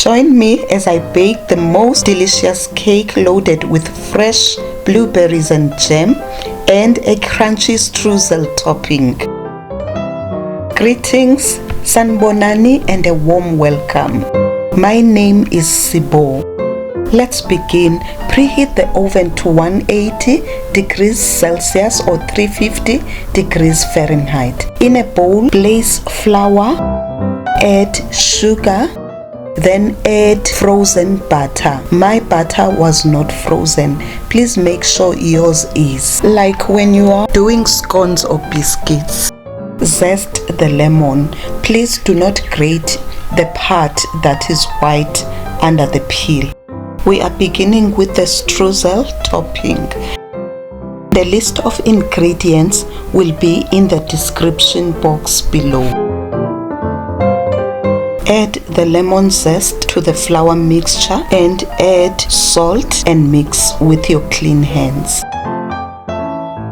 Join me as I bake the most delicious cake loaded with fresh blueberries and jam and a crunchy streusel topping. Greetings, sanbonani, and a warm welcome. My name is CBO. Let's begin. Preheat the oven to 180 degrees Celsius or 350 degrees Fahrenheit. In a bowl, place flour, add sugar, then add frozen butter. My butter was not frozen. Please make sure yours is. Like when you are doing scones or biscuits. Zest the lemon. Please do not grate the part that is white under the peel. We are beginning with the streusel topping. The list of ingredients will be in the description box below. Add the lemon zest to the flour mixture and add salt and mix with your clean hands.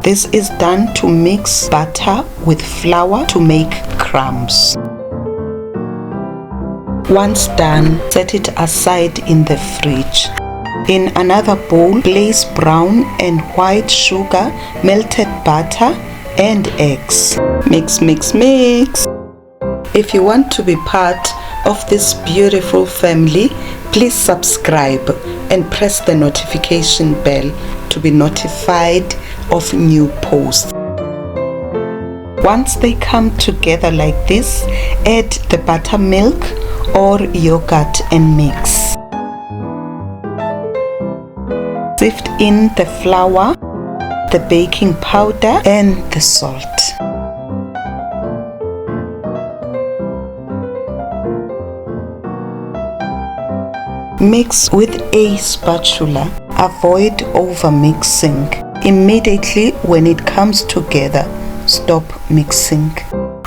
This is done to mix butter with flour to make crumbs. Once done, set it aside in the fridge. In another bowl, place brown and white sugar, melted butter, and eggs. Mix, mix, mix. If you want to be part of this beautiful family, please subscribe and press the notification bell to be notified of new posts. Once they come together like this, add the buttermilk or yogurt and mix. Sift in the flour, the baking powder, and the salt. Mix with a spatula. Avoid over mixing. Immediately when it comes together, stop mixing.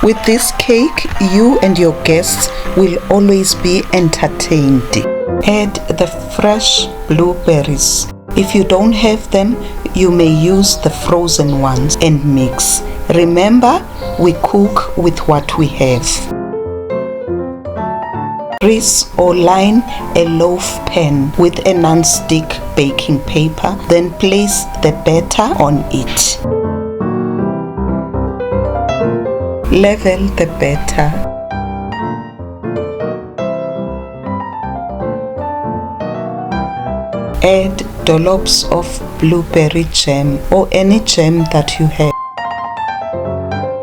With this cake, you and your guests will always be entertained. Add the fresh blueberries. If you don't have them, you may use the frozen ones and mix. Remember, we cook with what we have. Grease or line a loaf pan with a non-stick baking paper, then place the batter on it. Level the batter. Add dollops of blueberry jam or any jam that you have.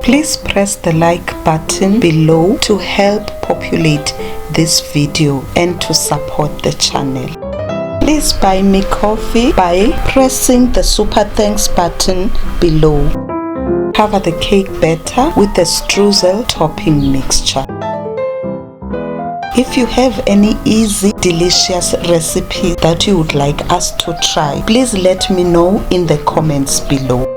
Please press the like button below to help populate this video and to support the channel. Please buy me coffee by pressing the super thanks button below. Cover the cake batter with the streusel topping mixture. If you have any easy, delicious recipe that you would like us to try, please let me know in the comments below.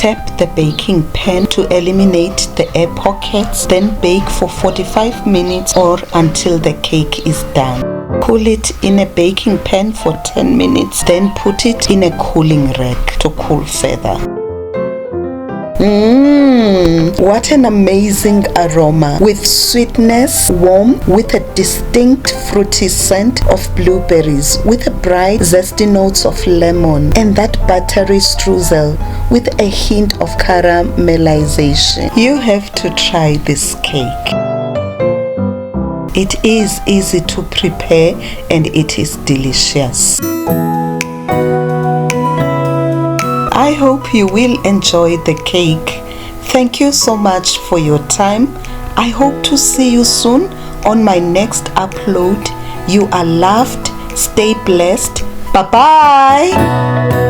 Tap the baking pan to eliminate the air pockets, then bake for 45 minutes or until the cake is done. Cool it in a baking pan for 10 minutes, then put it in a cooling rack to cool further. What an amazing aroma, with sweetness, warm, with a distinct fruity scent of blueberries, with a bright zesty notes of lemon, and that buttery streusel with a hint of caramelization. You have to try this cake. It is easy to prepare and it is delicious. I hope you will enjoy the cake. Thank you so much for your time. I hope to see you soon on my next upload. You are loved. Stay blessed. Bye-bye.